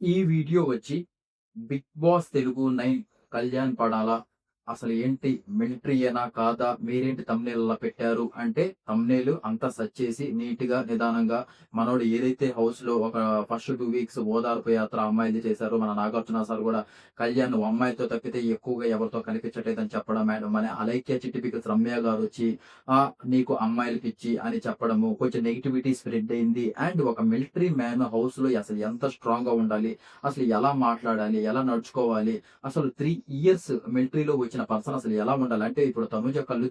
ఈ వీడియో వచ్చి 'big boss Telugu 9' Kalyan పడాలా? అసలు ఏంటి మిలిటరీయేనా కాదా? మీరేంటి థంబ్‌నెయిల్ అలా పెట్టారు అంటే థంబ్‌నెయిల్ అంతా సెర్చ్ చేసి నీట్‌గా, నిదానంగా మనోడు ఏదైతే హౌస్‌లో ఒక ఫస్ట్ 2 వీక్స్ ఓదార్పు యాత్ర అమ్మాయిలది చేశారో మన నాగార్జున సార్ కూడా కళ్యాణ్ నువ్వు అమ్మాయిలతో తప్పితే ఎక్కువగా ఎవరితో కనిపించట్లేదని చెప్పడం అండ్ మన అలైక్య చిట్టి పికల్స్ రమ్య గారొచ్చి నీకు అమ్మాయిలు పిచ్చి అని చెప్పడము కొంచెం నెగటివిటీ స్ప్రెడ్ అయింది. అండ్ ఒక మిలిటరీ మ్యాన్ హౌస్‌లో అసలు ఎంత స్ట్రాంగ్‌గా ఉండాలి? అసలు ఎలా మాట్లాడాలి? ఎలా నడుచుకోవాలి? అసలు 3 ఇయర్స్ మిలిటరీలో వచ్చిన పర్సన్ అసలు ఎలా ఉండాలి? అంటే ఇప్పుడు తనుజ కళ్ళు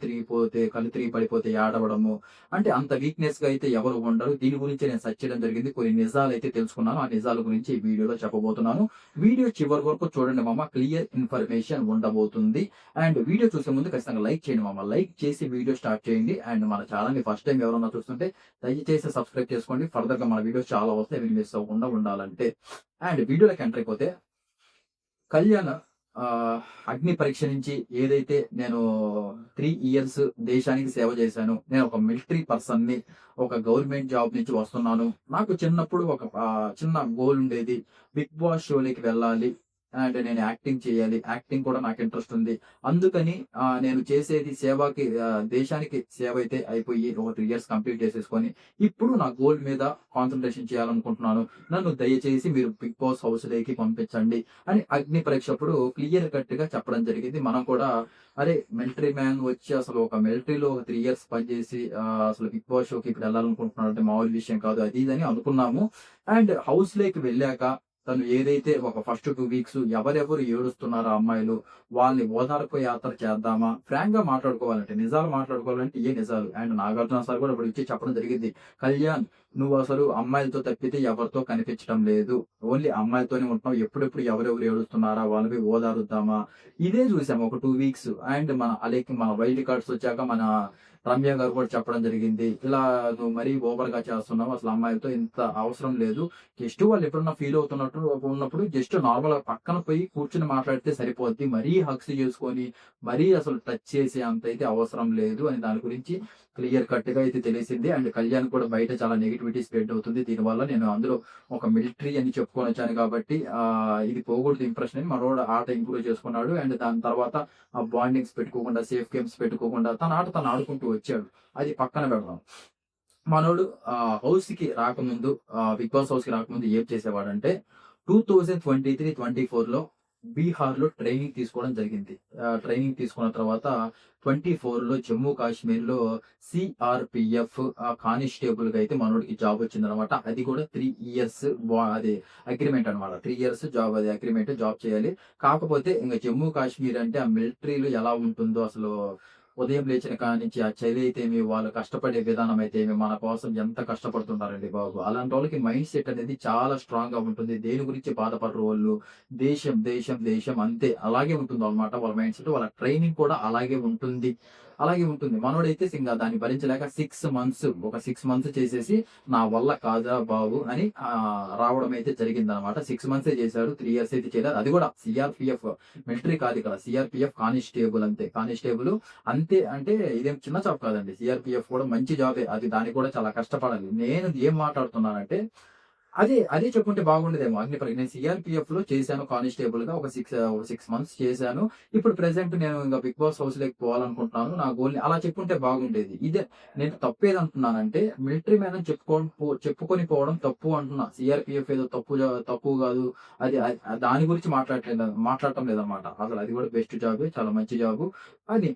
తిరిగి పడిపోతే ఏడవడము. అంటే అంత వీక్‌నెస్‌గా అయితే ఎవరు ఉండరు. దీని గురించి నేను సెర్చ్ చేయడం జరిగింది. కొన్ని నిజాలైతే తెలుసుకున్నాను. ఆ నిజాల గురించి ఈ వీడియోలో చెప్పబోతున్నాను. వీడియో చివరి వరకు చూడండి మామ. క్లియర్ ఇన్ఫర్మేషన్ ఉండబోతుంది. అండ్ వీడియో చూసే ముందు ఖచ్చితంగా లైక్ చేయండి మామ. లైక్ చేసి వీడియో స్టార్ట్ చేయండి. అండ్ మన ఛానెల్‌ని ఫస్ట్ టైమ్ ఎవరైనా చూస్తుంటే దయచేసి సబ్స్క్రైబ్ చేసుకోండి. ఫర్దర్‌గా మన వీడియోస్ చాలా వస్తాయి. అవి మిస్ అవ్వకుండా ఉండాలంటే. అండ్ వీడియోలోకి ఎంటర్ అయిపోతే కళ్యాణ్ ఆహ్, అగ్ని పరీక్ష నుంచి ఏదైతే నేను 3 ఇయర్స్ దేశానికి సేవ చేశాను. నేను ఒక మిలిటరీ పర్సన్‌ని. ఒక గవర్నమెంట్ జాబ్ నుంచి వస్తున్నాను. నాకు చిన్నప్పుడు ఒక చిన్న గోల్ ఉండేది. బిగ్ బాస్ షో‌లోకి వెళ్ళాలి. అండ్ నేను యాక్టింగ్ చేయాలి. యాక్టింగ్ కూడా నాకు ఇంట్రెస్ట్ ఉంది. అందుకని నేను చేసేది దేశానికి సేవ అయితే అయిపోయి ఒక 3 ఇయర్స్ కంప్లీట్ చేసేసుకొని, ఇప్పుడు నా గోల్ మీద కాన్సంట్రేషన్ చేయాలనుకుంటున్నాను. నన్ను దయచేసి మీరు బిగ్ బాస్ హౌస్‌లోకి పంపించండి అని అగ్ని పరీక్ష అప్పుడు క్లియర్ కట్‌గా చెప్పడం జరిగింది. మనం కూడా అరే! మిలిటరీ మ్యాన్ వచ్చి అసలు ఒక మిలిటరీలో ఒక 3 ఇయర్స్ పనిచేసి అసలు బిగ్ బాస్ షోకి ఇప్పుడు ఎళ్ళాలనుకుంటున్నాడంటే మామూలు విషయం కాదు. అది ఇది అని అనుకున్నాము. అండ్ హౌస్‌లోకి వెళ్ళాక తను ఏదైతే ఒక ఫస్ట్ 2 వీక్స్ ఎవరెవరు ఏడుస్తున్నారో అమ్మాయిలు, వాళ్ళని ఓదార్పు యాత్ర చేద్దామా? ఫ్రాంక్‌గా మాట్లాడుకోవాలంటే, నిజాలు మాట్లాడుకోవాలంటే ఇయే నిజాలు. అండ్ నాగార్జున సార్ కూడా ఇప్పుడు ఇచ్చి చెప్పడం జరిగింది. కళ్యాణ్ నువ్వసలు అమ్మాయిలతో తప్పితే ఎవరితో కనిపించడం లేదు. ఓన్లీ అమ్మాయిలతోనే ఉంటున్నావు. ఎప్పుడెప్పుడు ఎవరెవరు ఏడుస్తున్నారా? వాళ్ళని ఓదారుద్దామా? ఇదే చూసాము ఒక 2 వీక్స్. అండ్ మన వైల్డ్ కార్డ్స్ వచ్చాక మన రమ్య గారు కూడా చెప్పడం జరిగింది. ఇలా నువ్వు మరీ ఓవర్‌గా చేస్తున్నావు. అసలు అమ్మాయిలతో ఇంత అవసరం లేదు. జస్ట్ వాళ్ళు ఎప్పుడన్నా ఫీల్ అవుతున్నట్టు ఉన్నప్పుడు జస్ట్ నార్మల్‌గా పక్కన పోయి కూర్చొని మాట్లాడితే సరిపోద్ది. మరీ హగ్స్ చేసుకొని, మరీ అసలు టచ్ చేసే అంతైతే అవసరం లేదు అని దాని గురించి క్లియర్ కట్‌గా అయితే తెలిసింది. అండ్ కళ్యాణ్ కూడా బయట చాలా నెగటివిటీ స్ప్రెడ్ అవుతుంది. దీనివల్ల నేను అందులో ఒక మిలిటరీ అని చెప్పుకొనొచ్చాను కాబట్టి ఇది పోకూడదు ఇంప్రెషన్ అని మనోడు ఆట ఇంప్రూవ్ చేసుకున్నాడు. అండ్ దాని తర్వాత ఆ బాండింగ్స్ పెట్టుకోకుండా, సేఫ్ గేమ్స్ పెట్టుకోకుండా తన ఆట తను ఆడుకుంటూ వచ్చాడు. అది పక్కన పెడదాం. మనోడు హౌస్‌కి రాకముందు బిగ్ బాస్ హౌస్‌కి రాకముందు ఏం చేసేవాడంటే 2023, 24లో బీహార్‌లో ట్రైనింగ్ తీసుకోవడం జరిగింది. ట్రైనింగ్ తీసుకున్న తర్వాత 24లో జమ్మూ కాశ్మీర్‌లో సీఆర్‌పీఎఫ్ కానిస్టేబుల్‌గా అయితే మనోడికి జాబ్ వచ్చిందనమాట. అది కూడా 3 ఇయర్స్ అది అగ్రీమెంట్ అనమాట. 3 ఇయర్స్ జాబ్ అది అగ్రీమెంట్ జాబ్ చేయాలి. కాకపోతే ఇంక జమ్మూ కాశ్మీర్ అంటే ఆ మిలిటరీలో ఎలా ఉంటుందో అసలు ఉదయం లేచిన కాడ్నుంచి ఆ చలి అయితేమి, వాళ్ళు కష్టపడే విధానం అయితేమి, మన కోసం ఎంత కష్టపడుతుంటారండి బాబు. అలాంటోళ్ళకి మైండ్ సెట్ అనేది చాలా స్ట్రాంగ్‌గా ఉంటుంది. దేని గురించి బాధపడరోళ్ళు. దేశం, దేశం, దేశం అంతే. అలాగే ఉంటుందన్నమాట వాళ్ళ మైండ్ సెట్. వాళ్ళ ట్రైనింగ్ కూడా అలాగే ఉంటుంది. అలాగే ఉంటుంది. మనోడైతే ఇంగ దాన్ని భరించలేక 6 మంత్స్ ఒక 6 మంత్స్ చేసేసి నా వల్ల కాదురా బాబు అని రావడం అయితే జరిగిందనమాట. 6 మంత్సే చేశాడు. 3 ఇయర్స్ అయితే చేయలేదు. అది కూడా సీఆర్‌పీఎఫ్ మిలిటరీ కాదు ఇక్కడ. సీఆర్‌పీఎఫ్ కానిస్టేబుల్ అంతే. కానిస్టేబుల్ అంతే అంటే ఇదేం చిన్న జాబ్ కాదండి. సీఆర్‌పీఎఫ్ కూడా మంచి జాబే. అది దానికి కూడా చాలా కష్టపడాలి. నేను ఏం మాట్లాడుతున్నానంటే అదే చెప్పుంటే బాగుండేదేమో. నేను సీఆర్‌పీఎఫ్‌లో చేశాను కానిస్టేబుల్‌గా ఒక 6 మంత్స్ చేశాను. ఇప్పుడు ప్రెజెంట్ నేను ఇంక బిగ్ బాస్ హౌస్‌లోకి పోవాలనుకుంటున్నాను. నా గోల్‌ని అలా చెప్పుంటే బాగుండేది. నేను తప్పేదంటున్నానంటే మిలిటరీ మ్యాన్ అని చెప్పుకొని పోవడం తప్పు అంటున్నా. సీఆర్‌పీఎఫ్ ఏదో తప్పు గాదు. దాని గురించి మాట్లాడటం లేదనమాట. అసలు అది కూడా బెస్ట్ జాబే. చాలా మంచి జాబు. అది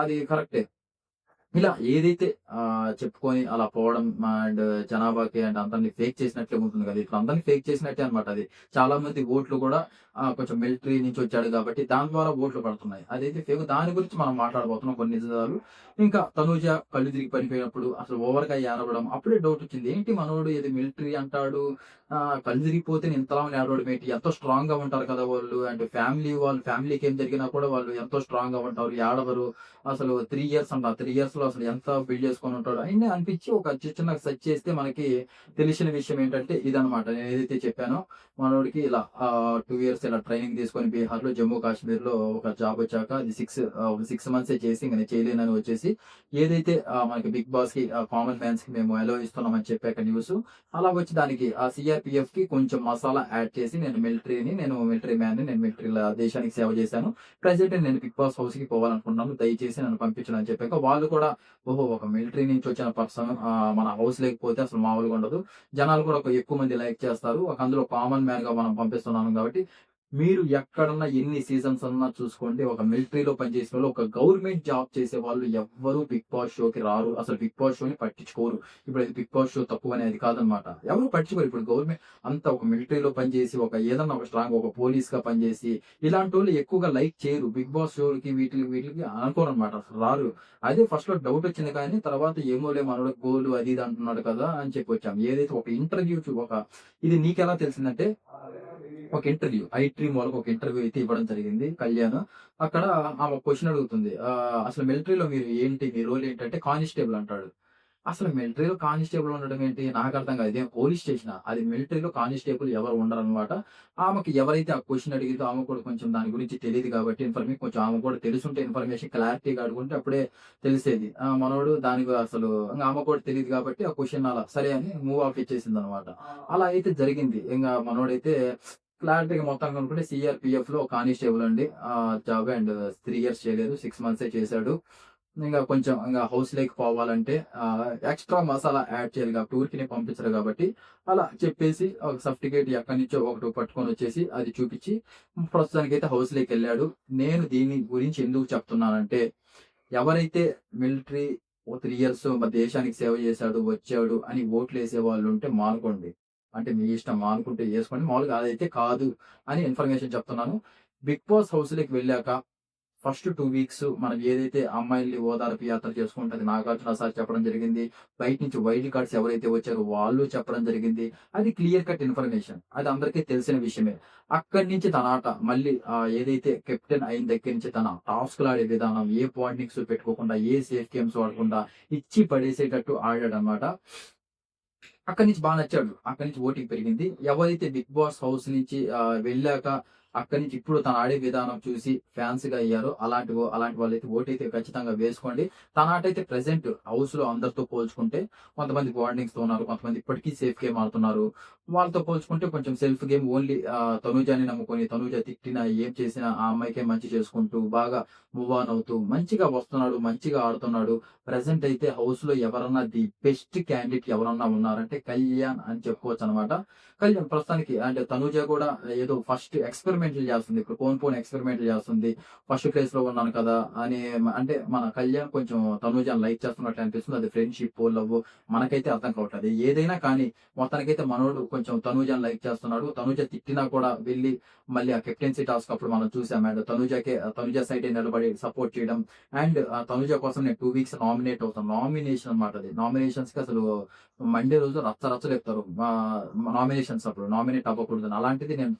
అది కరెక్టే. ఇలా ఏదైతే చెప్పుకొని అలా పోవడం అండ్ జనాభాకి అండ్ అందరిని ఫేక్ చేసినట్లే ఉంటుంది కదా! ఇప్పుడు అందరిని ఫేక్ చేసినట్టే అన్నమాట అది. చాలా మంది ఓట్లు కూడా కొంచెం మిలిటరీ నుంచి వచ్చాడు కాబట్టి దాని ద్వారా ఓట్లు పడుతున్నాయి. అదైతే ఫేక్. దాని గురించి మనం మాట్లాడబోతున్నాం కొన్ని నిజాలు. ఇంకా తనూజ కళ్ళు తిరిగి పడిపోయినప్పుడు అసలు ఓవర్‌గా ఏడవడం అప్పుడే డౌట్ వచ్చింది. ఏంటి మనోడు ఏదో మిలిటరీ అంటాడు. కళ్ళు తిరిగిపోతే ఇంతలా ఏడవడం ఏంటి? ఎంతో స్ట్రాంగ్‌గా ఉంటారు కదా! వాళ్ళు. అండ్ ఫ్యామిలీకి ఏం జరిగినా కూడా వాళ్ళు ఎంతో స్ట్రాంగ్‌గా ఉంటారు. ఏడవరు. అసలు 3 ఇయర్స్ అంట. 3 ఇయర్స్‌లో అసలు ఎంత బిల్డ్ చేసుకొని ఉంటాడో అయన్నీ అనిపించి ఒక చిన్నగా సెర్చ్ చేస్తే మనకి తెలిసిన విషయం ఏంటంటే ఇదనమాట. నేను ఏదైతే చెప్పానో మనోడికి ఇలా 2 ఇయర్స్ ఇలా ట్రైనింగ్ తీసుకొని బీహార్‌లో, జమ్మూ కాశ్మీర్‌లో ఒక జాబ్ వచ్చాక అది ఒక 6 మంత్సే చేసి ఇంక నేను చేయలేనని వచ్చేసి ఏదైతే మనకి బిగ్ బాస్‌కి కామన్ మ్యాన్స్‌కి మేము అలో ఇస్తున్నామని చెప్పాక న్యూసు అలా వచ్చి దానికి సిఆర్‌పిఎఫ్ కి కొంచెం మసాలా యాడ్ చేసి నేను మిలిటరీ మ్యాన్‌ని. నేను మిలిటరీ‌ల దేశానికి సేవ చేశాను. ప్రెజెంట్ నేను బిగ్ బాస్ హౌస్‌కి పోవాలనుకుంటున్నాను. దయచేసి నన్ను పంపించండి అని చెప్పాక వాళ్ళు కూడా ఓహో! ఒక మిలిటరీ నుంచి వచ్చిన పర్సన్ మన హౌస్ లేకపోతే అసలు మామూలుగా ఉండదు. జనాలు కూడా ఎక్కువ మంది లైక్ చేస్తారు. అందులో కామన్ మ్యాన్‌గా మనం పంపిస్తున్నాం కాబట్టి మీరు ఎక్కడున్నా ఎన్ని సీజన్స్ ఉన్నా చూసుకోండి. ఒక మిలిటరీలో పనిచేసినోళ్ళు, ఒక గవర్నమెంట్ జాబ్ చేసేవాళ్ళు ఎవ్వరు బిగ్ బాస్ షోకి రారు. అసలు బిగ్ బాస్ షోని పట్టించుకోరు. ఇప్పుడు అది బిగ్ బాస్ షో తక్కువనేది కాదనమాట. ఎవరు పట్టించుకోరు. ఇప్పుడు గవర్నమెంట్ అంతా ఒక మిలిటరీలో పనిచేసి, ఏదన్నా ఒక స్ట్రాంగ్ ఒక పోలీస్‌గా పనిచేసి, ఇలాంటోళ్ళు ఎక్కువగా లైక్ చేయరు. బిగ్ బాస్ షోలకి వీటిలకి అనుకోరనమాట. అసలు రారు. అదే ఫస్ట్‌లో డౌటొచ్చింది కానీ, తర్వాత ఏమోలే మనోడికి గోలు అది ఇది అంటున్నాడు కదా! అని చెప్పొచ్చాం. ఏదైతే ఒక ఇంటర్వ్యూ ఇది నీకెలా తెలిసిందంటే ఒక ఇంటర్వ్యూ. ఐ డ్రీమ్ వాళ్ళకి ఒక ఇంటర్వ్యూ అయితే ఇవ్వడం జరిగింది కళ్యాణ్. అక్కడ ఆమె క్వెషన్ అడుగుతుంది. అసలు మిలిటరీలో మీ రోల్ ఏంటంటే కానిస్టేబుల్ అంటాడు. అసలు మిలిటరీలో కానిస్టేబుల్ ఉండడం ఏంటి? నాకర్థం కాదు. ఇదేం పోలీస్ స్టేషనా? అది మిలిటరీలో కానిస్టేబుల్ ఎవరు ఉండరనమాట. ఆమెకి ఎవరైతే ఆ క్వెషన్ అడిగిందో ఆమెకు కూడా కొంచెం దాని గురించి తెలీదు కాబట్టి కొంచెం ఆమెకు కూడా తెలిసుంటే ఇన్ఫర్మేషన్ క్లారిటీగా అడుగుంటే అప్పుడే తెలిసేది. మనోడు దానికి అసలు ఆమెకు కూడా తెలీదు కాబట్టి ఆ క్వెషన్ అలా సరే అని మూవ్ ఆఫ్ ఇచ్చేసిందనమాట. అలా అయితే జరిగింది. మనోడైతే క్లారిటీగా మొత్తం కనుక్కుంటే సీఆర్‌పీఎఫ్‌లో కానిస్టేబుల్ అండి. జాబ్ అండ్ 3 ఇయర్స్ చేయలేదు. 6 మంత్సే చేశాడు. కొంచెం హౌస్‌లోకి పోవాలంటే ఎక్స్‌ట్రా మసాలా యాడ్ చేయాలి కాబట్టి ఊరికనే పంపించరు కాబట్టి అలా చెప్పేసి ఒక సర్టిఫికేట్ ఎక్కడి నుంచో ఒకటి పట్టుకొనొచ్చేసి అది చూపిచ్చి ప్రస్తుతానికైతే హౌస్‌లోకెళ్ళాడు. నేను దీని గురించి ఎందుకు చెప్తున్నానంటే ఎవరైతే మిలిటరీ ఓ 3 ఇయర్స్ దేశానికి సేవ చేశాడు, వచ్చాడు అని ఓట్లేసే వాళ్ళుంటే మానుకోండి. అంటే మీ ఇష్టం మానుకుంటే ఏసుకోండి. మామూలుగా అదైతే కాదు అని ఇన్ఫర్మేషన్ చెప్తున్నాను. బిగ్ బాస్ హౌస్‌లోకి వెళ్ళాక ఫస్ట్ 2 వీక్స్ మనం ఏదైతే అమ్మాయిల్ని ఓదార్పు యాత్ర చేసుకుంటది నాగార్జున సార్ చెప్పడం జరిగింది. బయట నుంచి వైల్డ్ కార్డ్స్ ఎవరైతే వచ్చారో వాళ్ళు చెప్పడం జరిగింది. అది క్లియర్ కట్ ఇన్ఫర్మేషన్. అది అందరికీ తెలిసిన విషయమే. అక్కడి నుంచి తన ఆట మళ్ళీ ఏదైతే కెప్టెన్ అయిన దగ్గర నుంచి తన టాస్క్‌లాడే విధానం, ఏ పాయింటింగ్స్ పెట్టుకోకుండా, ఏ సేఫ్ గేమ్స్ వాడకుండా ఇచ్చి పడేసేటట్టు ఆడాడనమాట. అక్కడి నుంచి నచ్చాడు. అక్కడి నుంచి ఓటింగ్ పెరిగింది. ఎవరైతే బిగ్ బాస్ హౌస్ నుంచి వెళ్ళాక అక్కడి నుంచి ఇప్పుడు తను ఆడే విధానం చూసి ఫాన్స్‌గా అయ్యారో అలాంటి వాళ్ళైతే ఓటైతే ఖచ్చితంగా వేసుకోండి. తన ఆటైతే ప్రెజెంట్ హౌస్‌లో అందరితో పోల్చుకుంటే కొంతమంది బాండింగ్స్‌తో ఉన్నారు. కొంతమంది ఇప్పటికీ సేఫ్ గేమ్ ఆడుతున్నారు. వాళ్ళతో పోల్చుకుంటే కొంచెం సెల్ఫ్ గేమ్ ఓన్లీ తనూజని నమ్ముకొని తనూజ తిట్టినా, ఏం చేసినా ఆ అమ్మాయికే మంచి చేసుకుంటూ బాగా మూవ్ ఆన్ అవుతూ మంచిగా వస్తున్నాడు. మంచిగా ఆడుతున్నాడు. ప్రెజెంట్ అయితే హౌస్‌లో ఎవరన్నా ది బెస్ట్ క్యాండిడేట్ ఎవరన్నా ఉన్నారంటే కళ్యాణ్ అని చెప్పుకోవచ్చనమాట. కళ్యాణ్ ప్రస్తుతానికి అంటే తనూజ కూడా ఏదో ఫస్ట్ ఎక్స్‌పెరిమెంట్‌లు చేస్తుంది. ఇప్పుడు పోను ఎక్స్‌పెరిమెంట్‌లు చేస్తుంది. ఫస్ట్ ప్లేస్‌లో ఉన్నాను కదా! అని అంటే మన కళ్యాణ్ కొంచెం తనూజని లైక్ చేస్తున్నట్టు అనిపిస్తుంది. అది ఫ్రెండ్‌షిప్పో, లవ్వో మనకైతే అర్థం కావట్లేదు. ఏదైనా కానీ మొత్తానికైతే మనోడు కొంచెం తనూజని లైక్ చేస్తున్నాడు. తనూజ తిట్టినా కూడా వెళ్లి మళ్ళీ ఆ కెప్టెన్సీ టాస్క్ అప్పుడు మనం చూసాం. అండ్ తనూజ సైడే నిలబడి సపోర్ట్ చేయడం. అండ్ తనూజ కోసం నేను 2 వీక్స్ నామినేట్ అవుతాను. నామినేషన్ అన్నమాట అది. నామినేషన్స్‌కి అసలు మండే రోజు రచ్చ లేపుతారు. నామినేషన్స్ అప్పుడు నామినేట్ అవ్వకూడదని. అలాంటిది నేను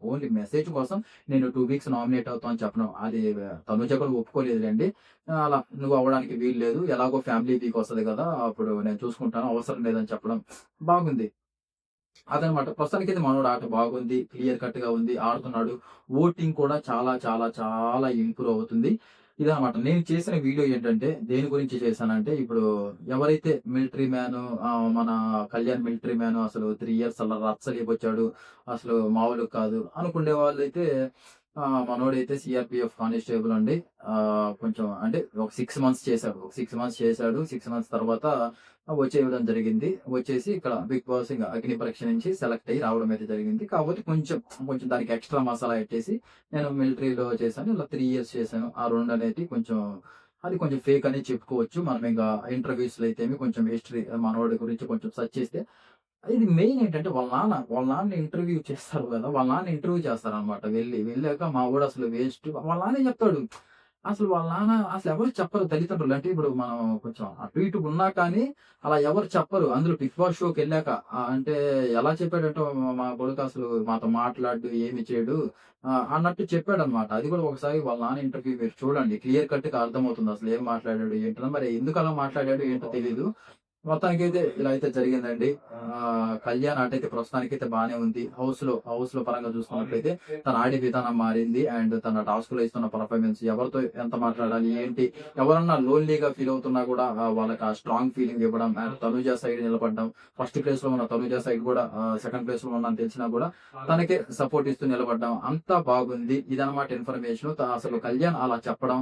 ఓన్లీ మెసేజ్ కోసం నేను 2 వీక్స్ నామినేట్ అవుతా అని చెప్పడం. అది తనూజ కూడా ఒప్పుకోలేదులెండి. అలా నువ్వు అవ్వడానికి వీలు లేదు. ఎలాగో ఫ్యామిలీ వీక్ వస్తది కదా! అప్పుడు నేను చూసుకుంటాను. అవసరం లేదని చెప్పడం బాగుంది. అదనమాట. ప్రస్తుతానికైతే మనోడి ఆట బాగుంది. క్లియర్ కట్‌గా ఉంది. ఆడుతున్నాడు. ఓటింగ్ కూడా చాలా చాలా చాలా ఇంప్రూవ్ అవుతుంది. ఇదనమాట. నేను చేసిన వీడియో ఏంటంటే దేని గురించి చేశానంటే ఇప్పుడు ఎవరైతే మిలిటరీ మ్యాను మన కళ్యాణ్ మిలిటరీ మ్యాను అసలు 3 ఇయర్స్ అలా రచ్చ లేపొచ్చాడు. అసలు మామూలుగా కాదు అనుకునే వాళ్ళైతే మనోడైతే సీఆర్‌పీఎఫ్ కానిస్టేబుల్ అండి. కొంచెం అంటే ఒక 6 మంత్స్ చేశాడు. 6 మంత్స్ చేశాడు. 6 మంత్స్ తర్వాత వచ్చేయడం జరిగింది. వచ్చేసి ఇక్కడ బిగ్ బాస్ అగ్ని పరీక్ష నుంచి సెలెక్ట్ అయ్యి రావడం అయితే జరిగింది. కాకపోతే కొంచెం దానికి ఎక్స్‌ట్రా మసాలా ఎట్టేసి నేను మిలిటరీలో చేశాను. ఇలా 3 ఇయర్స్ చేశాను. ఆ 2 అనేది అది కొంచెం ఫేక్ అనే చెప్పుకోవచ్చు. మనం ఇంటర్వ్యూస్‌లో అయితేమి కొంచెం హిస్టరీ మనోడి గురించి కొంచెం సెర్చ్ చేస్తే ఇది మెయిన్ ఏంటంటే వాళ్ళ నాన్న ఇంటర్వ్యూ చేస్తారు గదా! వాళ్ళ నాన్న ఇంటర్వ్యూ చేస్తారనమాట. వెళ్ళాక మా వోడు అసలు వేస్ట్ వాళ్ళ నాన్నే చెప్తాడు. అసలు వాళ్ళ నాన్న అసలెవరు చెప్పరు తల్లిదండ్రులు. అంటే ఇప్పుడు మనం కొంచెం అటు ఇటు ఉన్నా కానీ అలా ఎవరు చెప్పరు. అందులో బిగ్ బాస్ షోకెళ్ళాక అంటే ఎలా చెప్పాడంటే మా కొడుకు అసలు మాతో మాట్లాడడు, ఏమి చేయడు అన్నట్టు చెప్పాడనమాట. అది కూడా ఒకసారి వాళ్ళ నాన్న ఇంటర్వ్యూ మీరు చూడండి. క్లియర్ కట్‌గా అర్థమవుతుంది. అసలు ఏం మాట్లాడాడు ఏంటో మరి ఎందుకలా మాట్లాడాడు ఏంటో తెలీదు. మొత్తానికైతే ఇలా అయితే జరిగిందండి. కళ్యాణ్ ఆటైతే ప్రస్తుతానికైతే బానే ఉంది. హౌస్‌లో పరంగా చూసుకున్నట్లయితే తన ఆడే విధానం మారింది. అండ్ తన టాస్క్‌లో ఇస్తున్న పెర్ఫార్మెన్స్ ఎవరితో ఎంత మాట్లాడాలి, ఏంటి, ఎవరన్నా లోన్‌లీగా ఫీల్ అవుతున్నా కూడా వాళ్ళకి ఆ స్ట్రాంగ్ ఫీలింగ్ ఇవ్వడం. అండ్ తనూజ సైడ్ నిలబడడం. ఫస్ట్ ప్లేస్‌లో ఉన్న తనూజ సైడ్ కూడా సెకండ్ ప్లేస్‌లో ఉందని తెలిసినా కూడా తనకే సపోర్ట్ ఇస్తూ నిలబడ్డం. అంతా బాగుంది. ఇదనమాట ఇన్ఫర్మేషను. అసలు కళ్యాణ్ అలా చెప్పడం,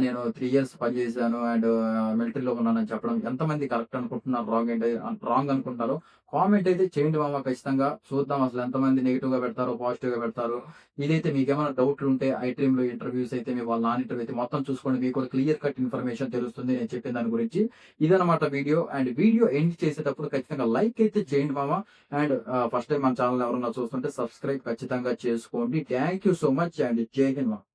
నేను 3 ఇయర్స్ పనిచేశాను అండ్ మిలిటరీలో ఉన్నానని చెప్పడం ఎంతమంది కరెక్ట్ అనుకుంటున్నారు, రాంగ్ అనుకుంటున్నారో కామెంట్ అయితే చేయండి మామ ఖచ్చితంగా. చూద్దాం అసలు ఎంతమంది నెగెటివ్‌గా పెడతారో, పాజిటివ్‌గా పెడతారో. ఇదైతే మీకేమైనా డౌట్‌లుంటే ఐడ్రీమ్‌లో ఇంటర్వ్యూస్ అయితే మీ వాళ్ళ నాన్న ఇంటర్వ్యూ అయితే మొత్తం చూసుకోండి. మీకు కూడా క్లియర్ కట్ ఇన్ఫర్మేషన్ తెలుస్తుంది నేను చెప్పిన దాని గురించి. ఇదనమాట వీడియో. అండ్ వీడియో ఎండ్ చేసేటప్పుడు ఖచ్చితంగా లైక్ అయితే చేయండి మామ. అండ్ ఫస్ట్ టైమ్ మన ఛానెల్ ఎవరన్నా చూస్తుంటే సబ్స్క్రైబ్ ఖచ్చితంగా చేసుకోండి. Thank you so much and జై హింద్.